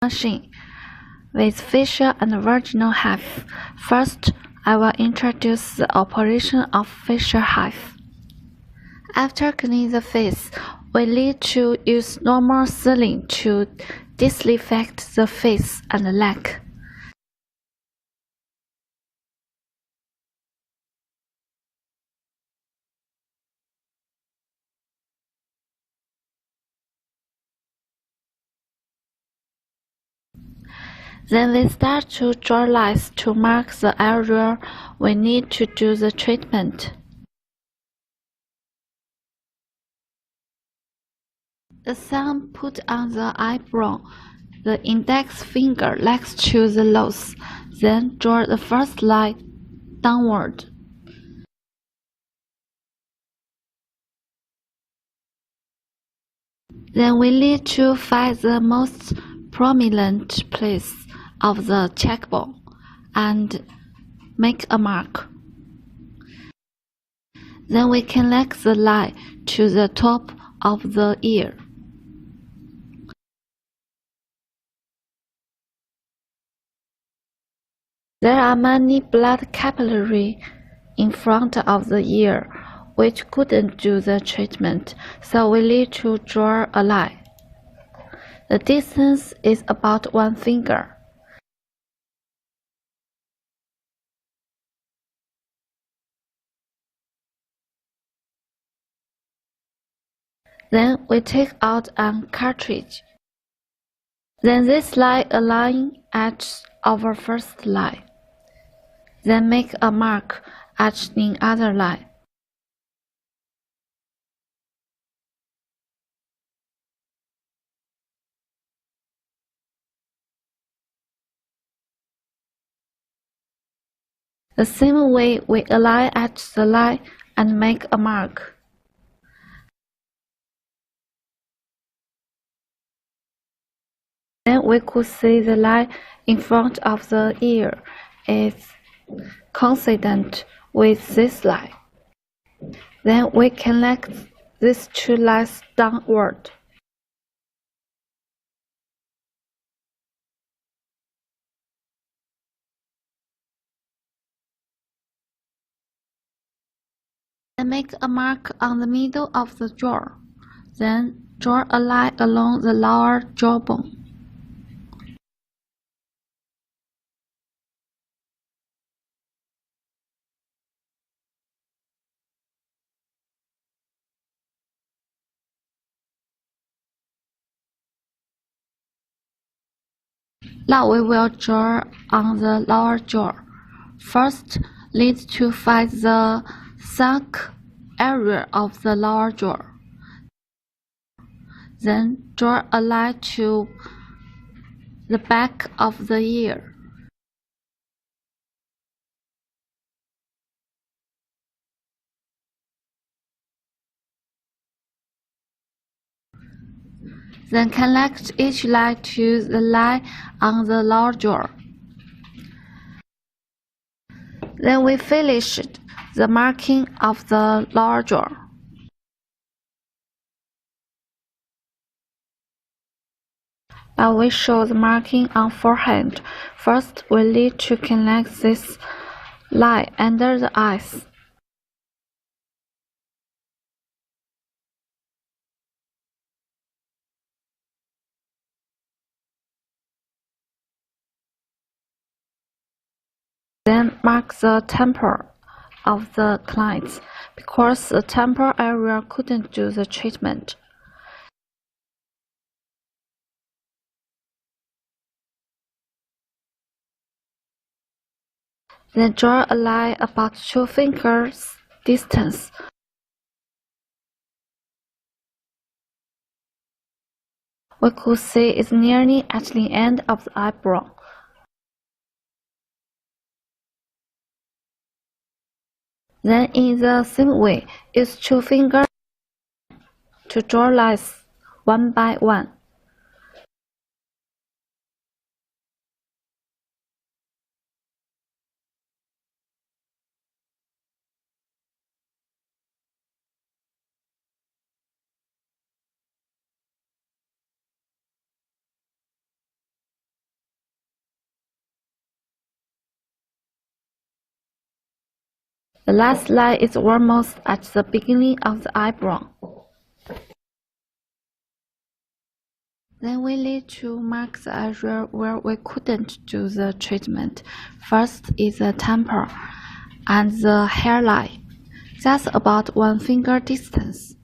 machine with facial and vaginal HIFU. First, I will introduce the operation of facial HIFU. After cleaning the face, we need to use normal saline to disinfect the face and leg. Then we start to draw lines to mark the area we need to do the treatment. The thumb put on the eyebrow, the index finger next to the nose, then draw the first line downward. Then we need to find the most prominent place of the cheekbone and make a mark. Then we connect the line to the top of the ear. There are many blood capillaries in front of the ear which couldn't do the treatment, so we need to draw a line. The distance is about 1 finger. Then we take out a cartridge. Then this line aligns at our first line. Then make a mark at the other line. The same way we align at the line and make a mark. Then we could see the line in front of the ear is coincident with this line. Then we connect these two lines downward. Then make a mark on the middle of the jaw. Then draw a line along the lower jawbone. Now we will draw on the lower jaw. First, need to find the sunk area of the lower jaw. Then draw a line to the back of the ear. Then connect each line to the line on the lower jaw. Then we finished the marking of the lower jaw. Now we show the marking on forehead. First, we need to connect this line under the eyes. Then mark the temple of the client, because the temple area couldn't do the treatment. Then draw a line about 2 fingers distance. We could see it's nearly at the end of the eyebrow. Then in the same way, use 2 fingers to draw lines one by one. The last line is almost at the beginning of the eyebrow. Then we need to mark the area where we couldn't do the treatment. First is the temple and the hairline. That's about 1 finger distance.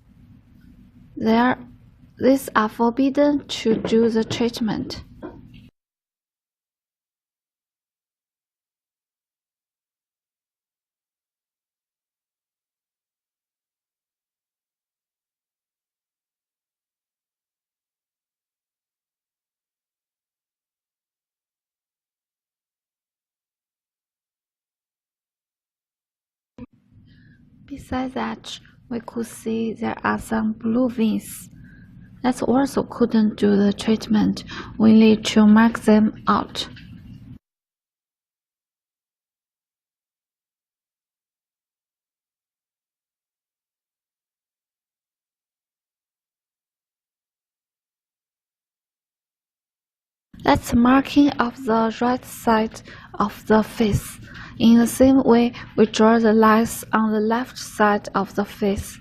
These are forbidden to do the treatment. Besides that, we could see there are some blue veins. That also couldn't do the treatment. We need to mark them out. That's marking of the right side of the face. In the same way, we draw the lines on the left side of the face.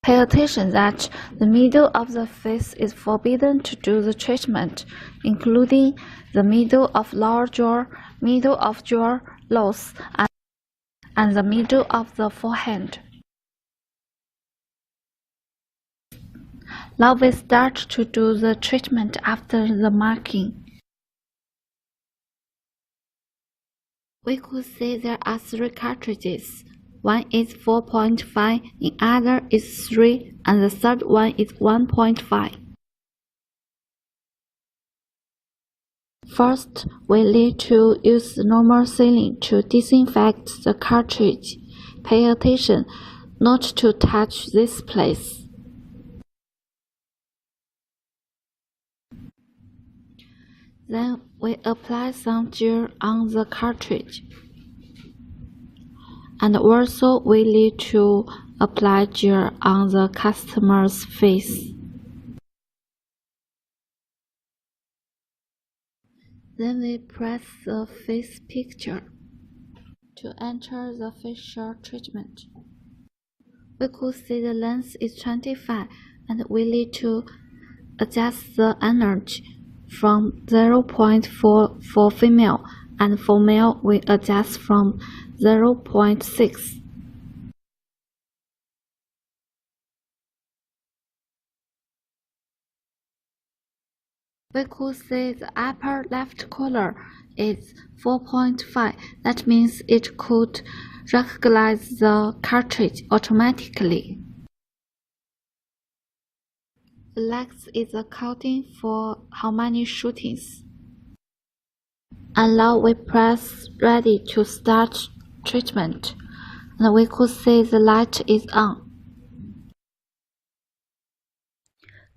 Pay attention that the middle of the face is forbidden to do the treatment, including the middle of lower jaw, middle of jaw, nose, and the middle of the forehead. Now we start to do the treatment after the marking. We could see there are 3 cartridges. One is 4.5, the other is 3, and the third one is 1.5. First, we need to use normal saline to disinfect the cartridge. Pay attention not to touch this place. Then we apply some gel on the cartridge. And also we need to apply gel on the customer's face. Then we press the face picture to enter the facial treatment. We could see the length is 25 and we need to adjust the energy from 0.4 for female, and for male we adjust from 0.6. We could see the upper left corner is 4.5. That means it could recognize the cartridge automatically. The length is accounting for how many shootings. And now we press ready to start treatment. And we could see the light is on.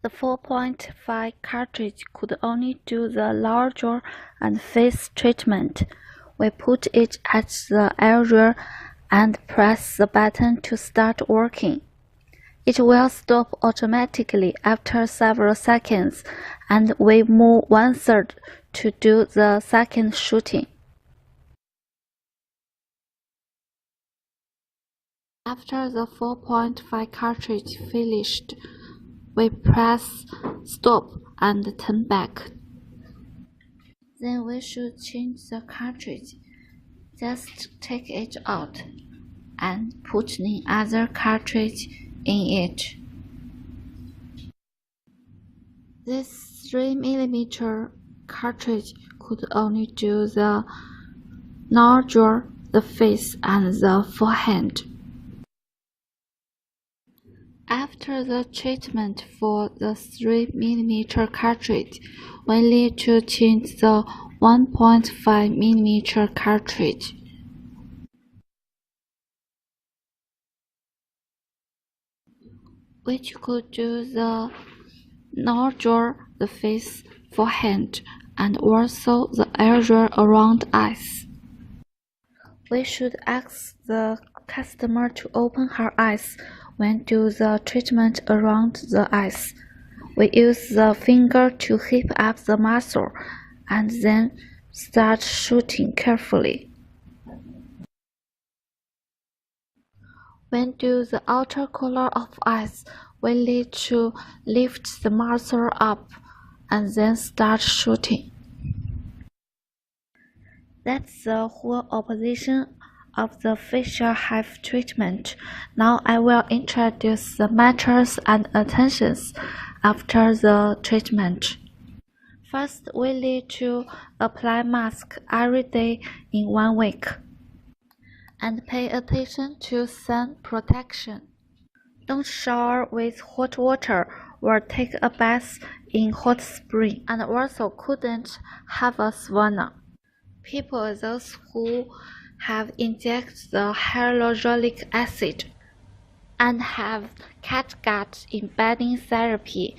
The 4.5 cartridge could only do the lower jaw and face treatment. We put it at the area and press the button to start working. It will stop automatically after several seconds, and we move 1/3 to do the second shooting. After the 4.5 cartridge finished, we press stop and turn back. Then we should change the cartridge. Just take it out and put the other cartridge in it. This 3mm cartridge could only do the lower jaw, the face, and the forehead. After the treatment for the 3mm cartridge, we need to change the 1.5mm cartridge. Which could do the lower jaw, the face, forehead, and also the area around eyes. We should ask the customer to open her eyes when do the treatment around the eyes. we use the finger to heat up the muscle and then start shooting carefully. When do the outer color of eyes, we need to lift the muscle up and then start shooting. That's the whole opposition of the facial HIFU treatment. Now I will introduce the methods and attentions after the treatment. First, we need to apply mask every day in 1 week. And pay attention to sun protection. Don't shower with hot water or take a bath in hot spring, and also couldn't have a sauna. People those who have injected the hyaluronic acid and have catgut embedding therapy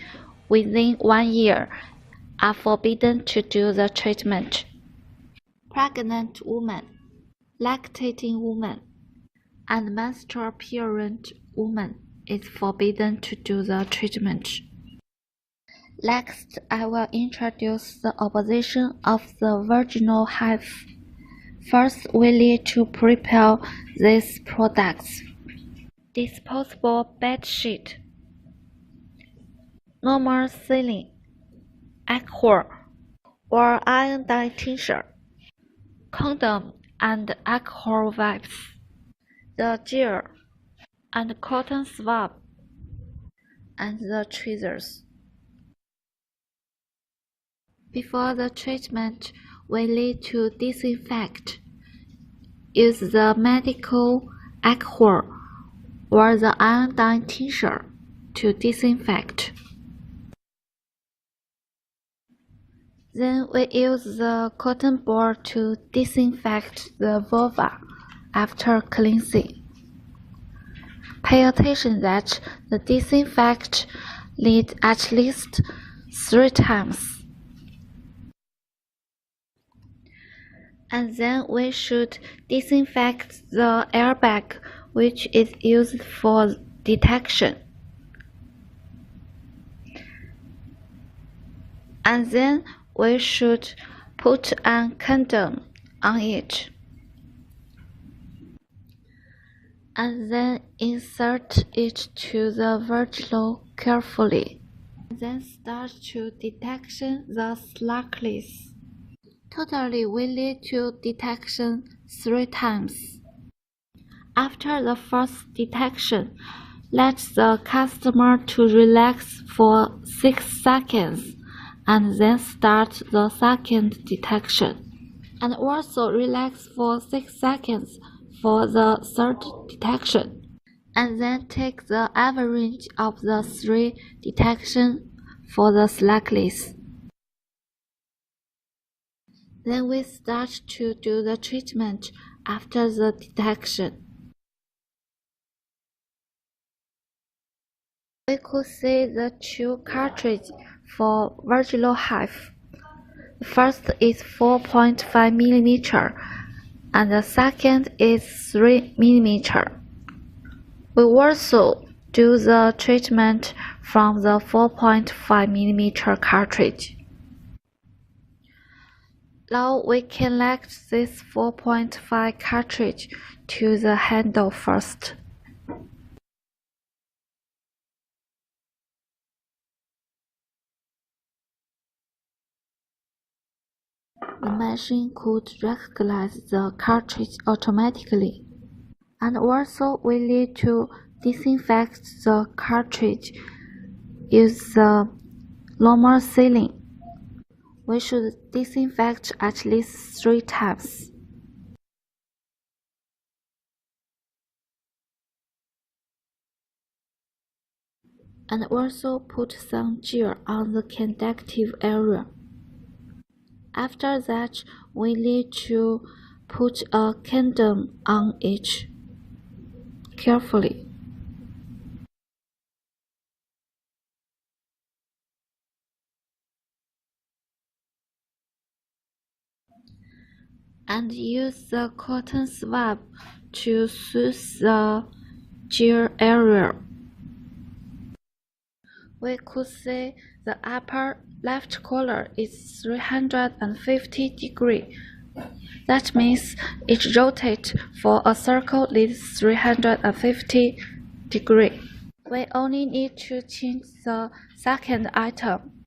within 1 year are forbidden to do the treatment. Pregnant women, lactating women, and menstrual period women is forbidden to do the treatment. Next, I will introduce the opposition of the vaginal HIFU. First, we need to prepare these products. Disposable bed sheet, normal saline, alcohol, or iodine tincture, condom and alcohol wipes, the gel and cotton swab, and the tweezers. Before the treatment, we need to disinfect. Use the medical alcohol or the iodine tincture to disinfect. Then we use the cotton ball to disinfect the vulva after cleansing. Pay attention that the disinfect needs at least 3 times. And then we should disinfect the airbag, which is used for detection. And then we should put a condom on it. And then insert it to the vaginal carefully. Then start to detection the slugless. Totally, we need to detection 3 times. After the first detection, let the customer to relax for 6 seconds and then start the second detection. And also relax for 6 seconds for the third detection. And then take the average of the 3 detection for the slugless. Then we start to do the treatment after the detection. We could see the 2 cartridges for vaginal HIFU. The first is 4.5 mm and the second is 3 mm. We also do the treatment from the 4.5 mm cartridge. Now we connect this 4.5 cartridge to the handle first. The machine could recognize the cartridge automatically. And also we need to disinfect the cartridge. Use the normal saline. We should disinfect at least 3 times. And also put some gel on the conductive area. After that, we need to put a condom on each carefully. And use the cotton swab to soothe the gel area. we could see the upper left corner is 350 degrees. That means each rotate for a circle is 350 degrees. We only need to change the second item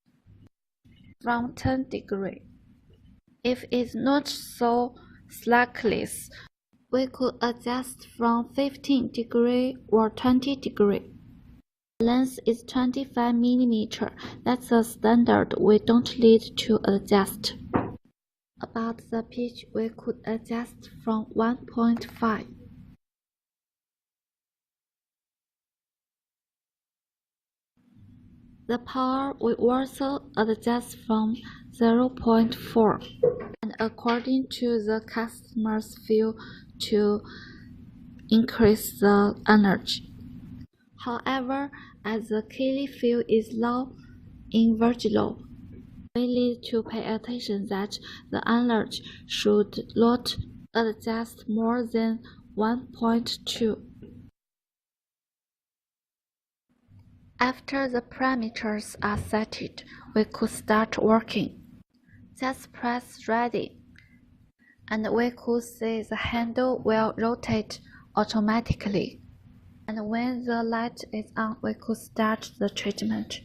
from 10 degrees. If it's not so slightly, we could adjust from 15 degrees or 20 degrees. Length is 25 mm. That's a standard. We don't need to adjust. About the pitch, we could adjust from 1.5. The power we also adjust from 0.4, and according to the customer's feel to increase the energy. However, as the Kelly field is low in vaginal, we need to pay attention that the energy should not adjust more than 1.2. After the parameters are set, we could start working. Just press ready, and we could see the handle will rotate automatically. And when the light is on, we could start the treatment.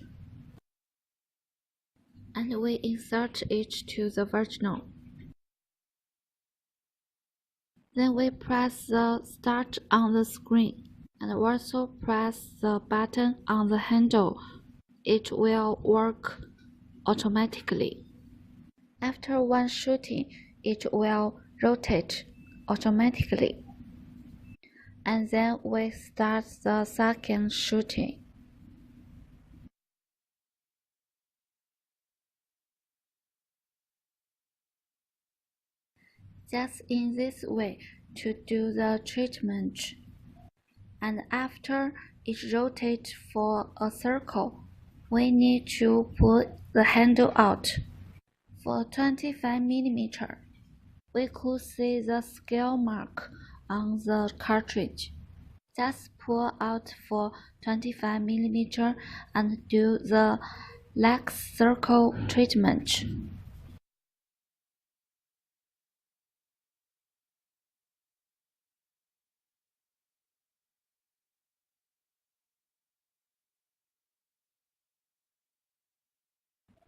And we insert it to the vaginal. Then we press the start on the screen, and also press the button on the handle. It will work automatically. After one shooting, it will rotate automatically. And then we start the second shooting. Just in this way to do the treatment. And after it rotates for a circle, we need to pull the handle out. For 25 mm, we could see the scale mark on the cartridge. Just pull out for 25 mm and do the next circle treatment.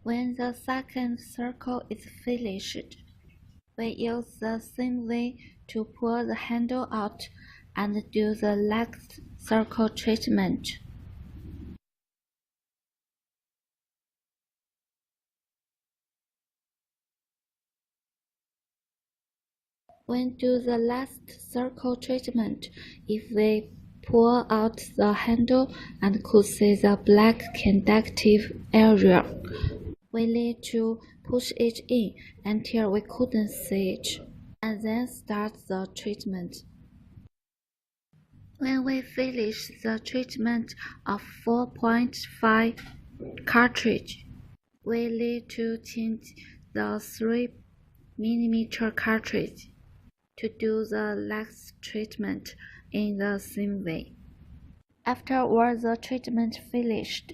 When the second circle is finished, we use the same way to pull the handle out and do the next circle treatment. When do the last circle treatment, if we pull out the handle and could see the black conductive area, we need to push it in until we couldn't see it, and then start the treatment. When we finish the treatment of 4.5 cartridge, we need to change the 3 mm cartridge to do the next treatment in the same way. After all the treatment finished,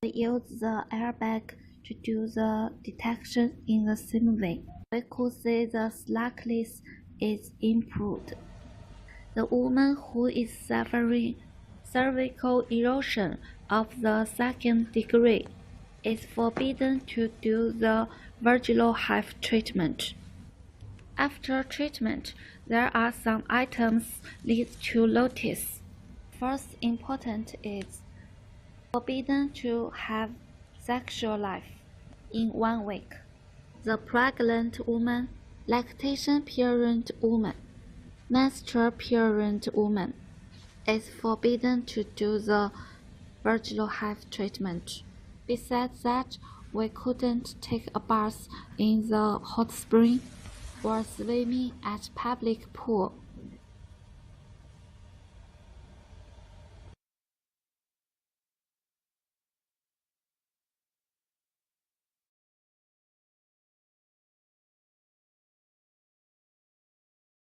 we use the airbag to do the detection in the same way. We could see the slackness is improved. The woman who is suffering cervical erosion of the second degree is forbidden to do the vaginal HIFU treatment. After treatment, there are some items need to notice. First important is forbidden to have sexual life in 1 week. The pregnant woman, lactation period woman, menstrual period woman is forbidden to do the vaginal HIFU treatment. Besides that, we couldn't take a bath in the hot spring or swimming at public pool.